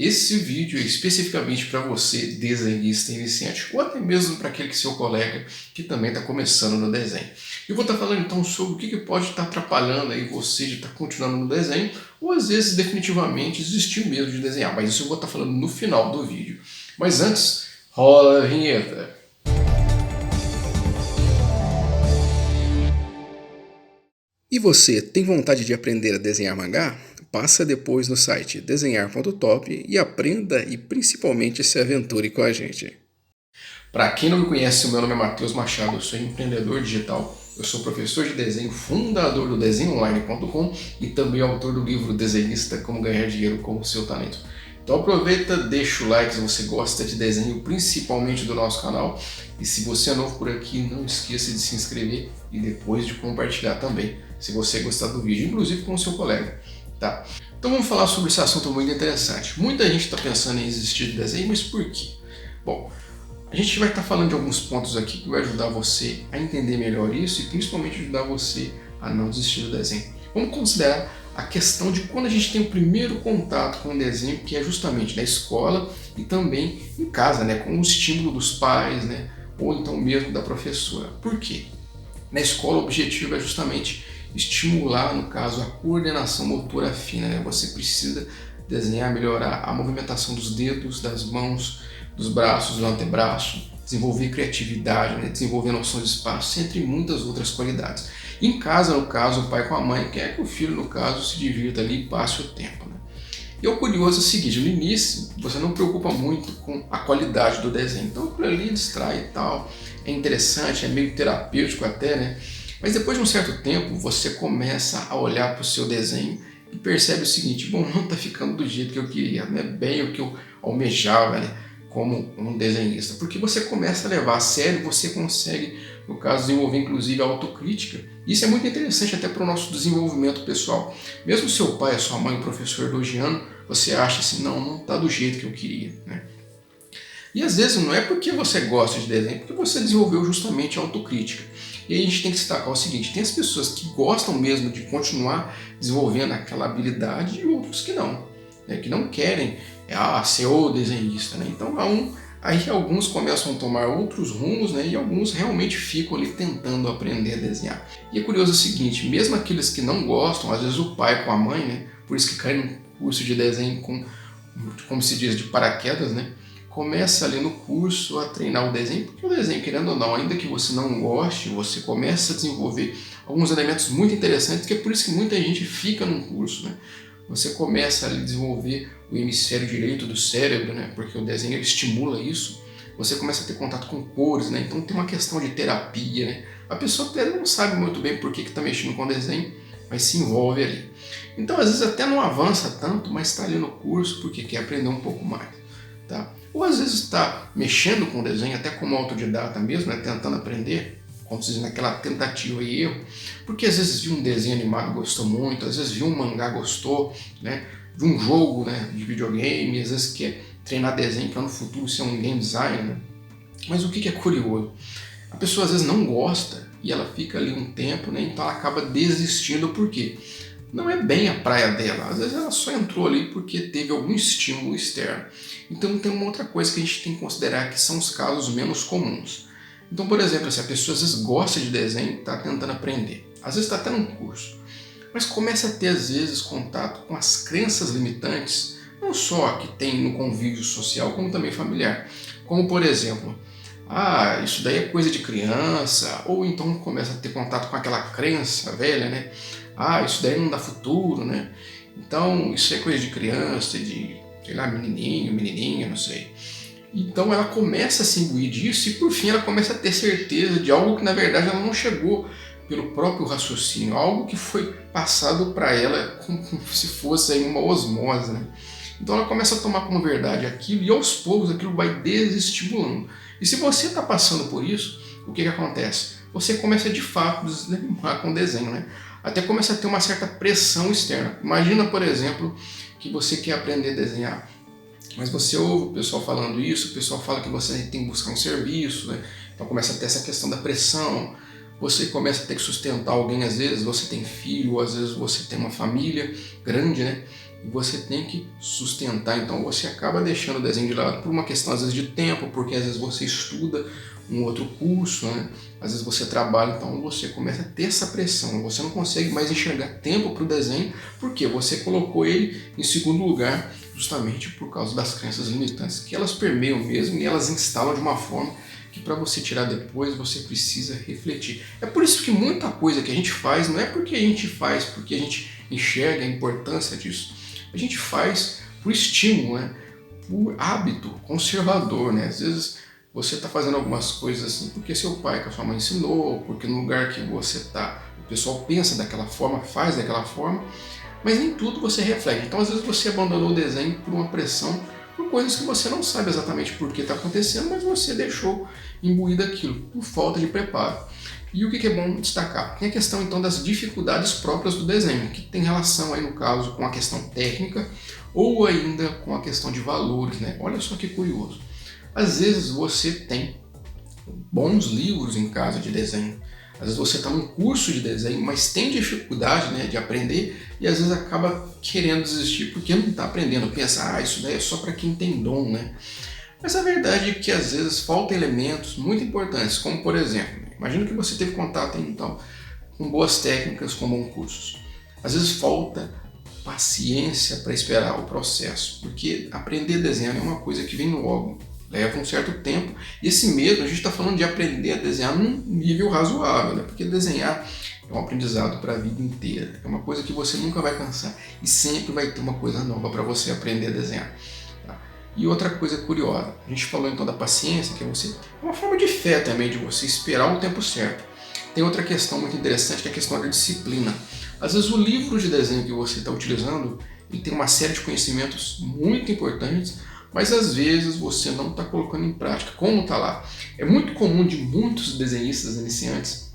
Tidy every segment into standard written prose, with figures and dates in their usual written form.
esse vídeo é especificamente para você, desenhista iniciante, ou até mesmo para aquele seu colega que também está começando no desenho. Eu vou estar falando então sobre o que pode estar atrapalhando aí você de estar continuando no desenho, ou às vezes definitivamente desistir mesmo de desenhar, mas isso eu vou estar falando no final do vídeo. Mas antes, rola a vinheta! E você tem vontade de aprender a desenhar mangá? Passa depois no site desenhar.top e aprenda e principalmente se aventure com a gente. Para quem não me conhece, o meu nome é Matheus Machado, eu sou empreendedor digital, eu sou professor de desenho, fundador do desenhoonline.com e também autor do livro Desenhista, Como Ganhar Dinheiro com o Seu Talento. Então aproveita, deixa o like se você gosta de desenho, principalmente do nosso canal. E se você é novo por aqui, não esqueça de se inscrever e depois de compartilhar também, se você gostar do vídeo, inclusive com o seu colega. Tá? Então vamos falar sobre esse assunto muito interessante. Muita gente está pensando em desistir de desenho, mas por quê? Bom, a gente vai estar falando de alguns pontos aqui que vai ajudar você a entender melhor isso e principalmente ajudar você a não desistir do desenho. Vamos considerar a questão de quando a gente tem o primeiro contato com o desenho, que é justamente na escola e também em casa, né, com o estímulo dos pais, né, ou então mesmo da professora. Por quê? Na escola o objetivo é justamente estimular, no caso, a coordenação motora fina, né? Você precisa desenhar, melhorar a movimentação dos dedos, das mãos, dos braços, do antebraço, desenvolver criatividade, né? Desenvolver noção de espaço, entre muitas outras qualidades. Em casa, no caso, o pai com a mãe quer que o filho, no caso, se divirta ali e passe o tempo, né? E o curioso é o seguinte, no início você não preocupa muito com a qualidade do desenho, então aquilo ali distrai e tal, é interessante, é meio terapêutico até, né? Mas depois de um certo tempo você começa a olhar para o seu desenho e percebe o seguinte, bom, não está ficando do jeito que eu queria, não é bem o que eu almejava, né? Como um desenhista, porque você começa a levar a sério, você consegue, no caso, desenvolver inclusive a autocrítica. Isso é muito interessante até para o nosso desenvolvimento pessoal. Mesmo seu pai, a sua mãe, o professor elogiando, você acha assim, não está do jeito que eu queria, né? E às vezes não é porque você gosta de desenho, é porque você desenvolveu justamente a autocrítica. E aí a gente tem que destacar o seguinte, tem as pessoas que gostam mesmo de continuar desenvolvendo aquela habilidade e outros que não, né? Que não querem ser o desenhista, né? Então aí alguns começam a tomar outros rumos, né? E alguns realmente ficam ali tentando aprender a desenhar. E é curioso o seguinte, mesmo aqueles que não gostam, às vezes o pai com a mãe, né? Por isso que cai num curso de desenho como se diz, de paraquedas, né? Começa ali no curso a treinar o desenho, porque o desenho, querendo ou não, ainda que você não goste, você começa a desenvolver alguns elementos muito interessantes, que é por isso que muita gente fica num curso, né? Você começa a desenvolver o hemisfério direito do cérebro, né? Porque o desenho ele estimula isso. Você começa a ter contato com cores, né? Então tem uma questão de terapia, né? A pessoa até não sabe muito bem por que está mexendo com o desenho, mas se envolve ali. Então às vezes até não avança tanto, mas está ali no curso porque quer aprender um pouco mais, tá? Ou às vezes está mexendo com o desenho, até como autodidata mesmo, né? Tentando aprender, como se diz, naquela tentativa e erro, porque às vezes viu um desenho animado, gostou muito, às vezes viu um mangá, gostou, né? Viu um jogo, né, de videogame, às vezes quer treinar desenho para no futuro ser um game designer, né? Mas o que é curioso? A pessoa às vezes não gosta e ela fica ali um tempo, né? Então ela acaba desistindo, por quê? Não é bem a praia dela, às vezes ela só entrou ali porque teve algum estímulo externo. Então tem uma outra coisa que a gente tem que considerar que são os casos menos comuns. Então, por exemplo, se a pessoa às vezes gosta de desenho, está tentando aprender, às vezes está até num curso, mas começa a ter às vezes contato com as crenças limitantes, não só que tem no convívio social, como também familiar. Como por exemplo, isso daí é coisa de criança, ou então começa a ter contato com aquela crença velha, né? Isso daí não dá futuro, né? Então isso é coisa de criança, de, sei lá, menininho, menininha, não sei. Então ela começa a se imbuir disso e por fim ela começa a ter certeza de algo que na verdade ela não chegou pelo próprio raciocínio, algo que foi passado para ela como se fosse aí uma osmose, né? Então ela começa a tomar como verdade aquilo e aos poucos aquilo vai desestimulando. E se você está passando por isso, o que acontece? Você começa de fato a desanimar com o desenho, né? Até começa a ter uma certa pressão externa. Imagina, por exemplo, que você quer aprender a desenhar, mas você ouve o pessoal falando isso, o pessoal fala que você tem que buscar um serviço, né? Então começa a ter essa questão da pressão, você começa a ter que sustentar alguém, às vezes você tem filho, ou às vezes você tem uma família grande, né? e você tem que sustentar, então você acaba deixando o desenho de lado por uma questão às vezes de tempo, porque às vezes você estuda um outro curso, né? Às vezes você trabalha, então você começa a ter essa pressão, você não consegue mais enxergar tempo para o desenho, porque você colocou ele em segundo lugar justamente por causa das crenças limitantes, que elas permeiam mesmo e elas instalam de uma forma que para você tirar depois você precisa refletir. É por isso que muita coisa que a gente faz não é porque a gente faz, porque a gente enxerga a importância disso. A gente faz por estímulo, né? Por hábito conservador, né? Às vezes você está fazendo algumas coisas assim porque seu pai, que a sua mãe ensinou, porque no lugar que você está o pessoal pensa daquela forma, faz daquela forma, mas nem tudo você reflete. Então às vezes você abandonou o desenho por uma pressão, por coisas que você não sabe exatamente por que está acontecendo, mas você deixou imbuído aquilo, por falta de preparo. E o que é bom destacar? Tem a questão então das dificuldades próprias do desenho, que tem relação aí no caso com a questão técnica ou ainda com a questão de valores, né? Olha só que curioso. Às vezes você tem bons livros em casa de desenho, às vezes você está num curso de desenho, mas tem dificuldade, né, de aprender e às vezes acaba querendo desistir porque não está aprendendo, pensa, isso daí é só para quem tem dom, né? Mas a verdade é que às vezes faltam elementos muito importantes, como por exemplo, imagina que você teve contato então com boas técnicas, com bons cursos. Às vezes falta paciência para esperar o processo, porque aprender a desenhar é uma coisa que vem logo, leva um certo tempo, e esse mesmo a gente está falando de aprender a desenhar num nível razoável, né? Porque desenhar é um aprendizado para a vida inteira, é uma coisa que você nunca vai cansar e sempre vai ter uma coisa nova para você aprender a desenhar. E outra coisa curiosa, a gente falou então da paciência, que é uma forma de fé também, de você esperar o tempo certo. Tem outra questão muito interessante, que é a questão da disciplina. Às vezes o livro de desenho que você está utilizando, ele tem uma série de conhecimentos muito importantes, mas às vezes você não está colocando em prática. Como está lá? É muito comum de muitos desenhistas iniciantes,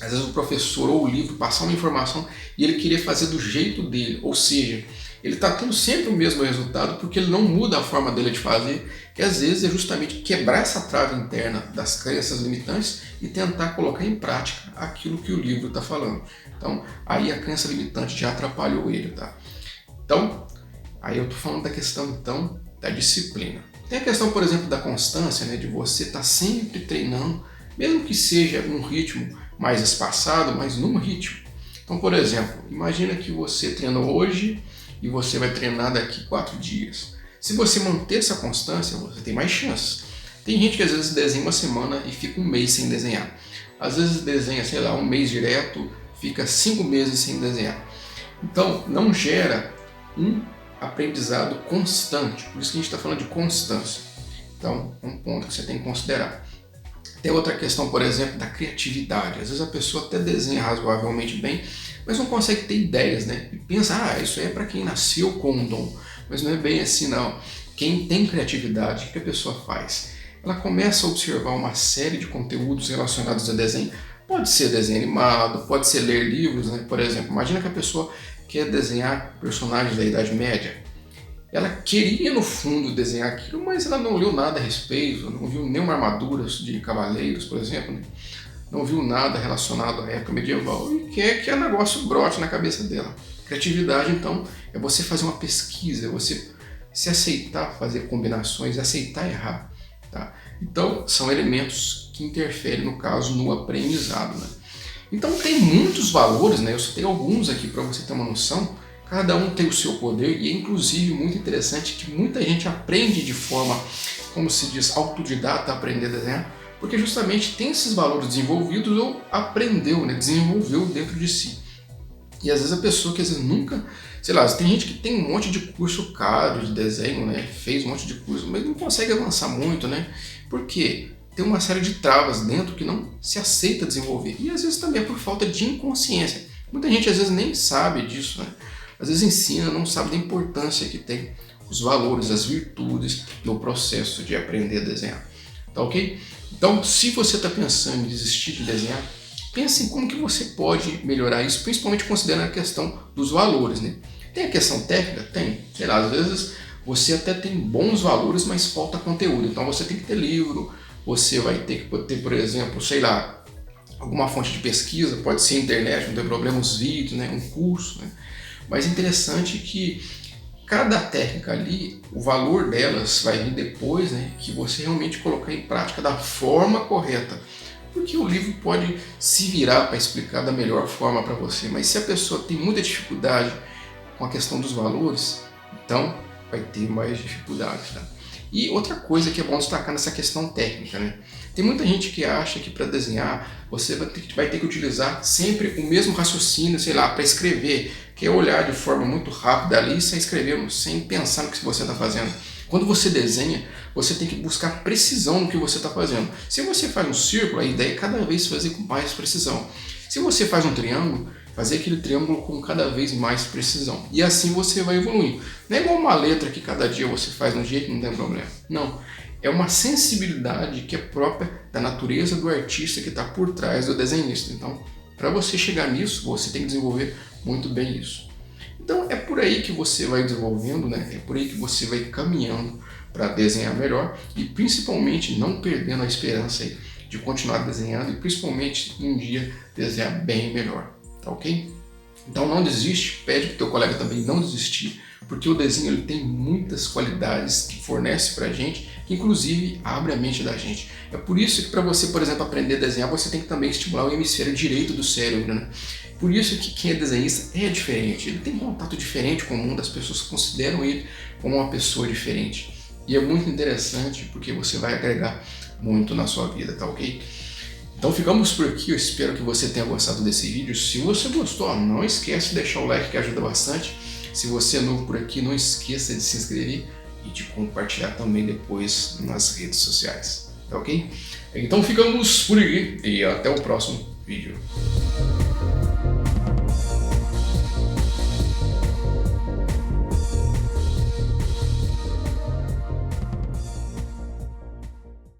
às vezes o professor ou o livro passar uma informação e ele querer fazer do jeito dele, ou seja, ele está tendo sempre o mesmo resultado porque ele não muda a forma dele de fazer, que às vezes é justamente quebrar essa trave interna das crenças limitantes e tentar colocar em prática aquilo que o livro está falando. Então, aí a crença limitante já atrapalhou ele, tá? Então, aí eu estou falando da questão, então, da disciplina. Tem a questão, por exemplo, da constância, né, de você estar sempre treinando, mesmo que seja num ritmo mais espaçado, mas num ritmo. Então, por exemplo, imagina que você treinou hoje e você vai treinar daqui 4 dias. Se você manter essa constância, você tem mais chances. Tem gente que às vezes desenha uma semana e fica um mês sem desenhar. Às vezes desenha, sei lá, um mês direto, fica 5 meses sem desenhar. Então, não gera um aprendizado constante. Por isso que a gente está falando de constância. Então, é um ponto que você tem que considerar. Tem outra questão, por exemplo, da criatividade. Às vezes a pessoa até desenha razoavelmente bem, mas não consegue ter ideias, né? E pensa, isso aí é para quem nasceu com um dom. Mas não é bem assim, não. Quem tem criatividade, o que a pessoa faz? Ela começa a observar uma série de conteúdos relacionados a desenho. Pode ser desenho animado, pode ser ler livros, né? Por exemplo, imagina que a pessoa quer desenhar personagens da Idade Média. Ela queria, no fundo, desenhar aquilo, mas ela não leu nada a respeito, não viu nenhuma armadura de cavaleiros, por exemplo, né? Não viu nada relacionado à época medieval e quer que o negócio brote na cabeça dela. Criatividade, então, é você fazer uma pesquisa, é você se aceitar fazer combinações, aceitar errar. Tá? Então, são elementos que interferem, no caso, no aprendizado. Né? Então, tem muitos valores, né? Eu citei alguns aqui para você ter uma noção. Cada um tem o seu poder e é inclusive muito interessante que muita gente aprende de forma, como se diz, autodidata a aprender a desenhar, porque justamente tem esses valores desenvolvidos ou aprendeu, né, desenvolveu dentro de si. E às vezes a pessoa que às vezes nunca, sei lá, tem gente que tem um monte de curso caro de desenho, né, fez um monte de curso, mas não consegue avançar muito, né? Por quê? Tem uma série de travas dentro que não se aceita desenvolver. E às vezes também é por falta de inconsciência. Muita gente às vezes nem sabe disso, né? Às vezes ensina, não sabe da importância que tem os valores, as virtudes no processo de aprender a desenhar. Tá ok? Então, se você está pensando em desistir de desenhar, pense em como que você pode melhorar isso, principalmente considerando a questão dos valores, né? Tem a questão técnica? Tem. Sei lá, às vezes você até tem bons valores, mas falta conteúdo. Então você tem que ter livro, você vai ter que ter, por exemplo, sei lá, alguma fonte de pesquisa, pode ser internet, não tem problema, os vídeos, né? Um curso, né? Mas é interessante que cada técnica ali, o valor delas vai vir depois, né, que você realmente colocar em prática da forma correta. Porque o livro pode se virar para explicar da melhor forma para você, mas se a pessoa tem muita dificuldade com a questão dos valores, então vai ter mais dificuldade, tá? E outra coisa que é bom destacar nessa questão técnica, né? Tem muita gente que acha que para desenhar você vai ter que utilizar sempre o mesmo raciocínio, sei lá, para escrever, que é olhar de forma muito rápida ali e sair escrevendo sem pensar no que você está fazendo. Quando você desenha, você tem que buscar precisão no que você está fazendo. Se você faz um círculo, a ideia é cada vez fazer com mais precisão. Se você faz um triângulo, fazer aquele triângulo com cada vez mais precisão. E assim você vai evoluindo. Não é igual uma letra que cada dia você faz de um jeito e não tem problema. Não. É uma sensibilidade que é própria da natureza do artista que está por trás do desenhista. Então, para você chegar nisso, você tem que desenvolver muito bem isso. Então, é por aí que você vai desenvolvendo, né? É por aí que você vai caminhando para desenhar melhor e principalmente não perdendo a esperança aí de continuar desenhando e principalmente um dia desenhar bem melhor, tá ok? Então não desiste, pede para o teu colega também não desistir, porque o desenho ele tem muitas qualidades que fornece para a gente, que inclusive abre a mente da gente. É por isso que para você, por exemplo, aprender a desenhar, você tem que também estimular o hemisfério direito do cérebro, né? Por isso que quem é desenhista é diferente, ele tem um contato diferente com o mundo, as pessoas consideram ele como uma pessoa diferente. E é muito interessante porque você vai agregar muito na sua vida, tá ok? Então ficamos por aqui, eu espero que você tenha gostado desse vídeo. Se você gostou, não esquece de deixar o like que ajuda bastante. Se você é novo por aqui, não esqueça de se inscrever e de compartilhar também depois nas redes sociais, tá ok? Então ficamos por aqui e até o próximo vídeo.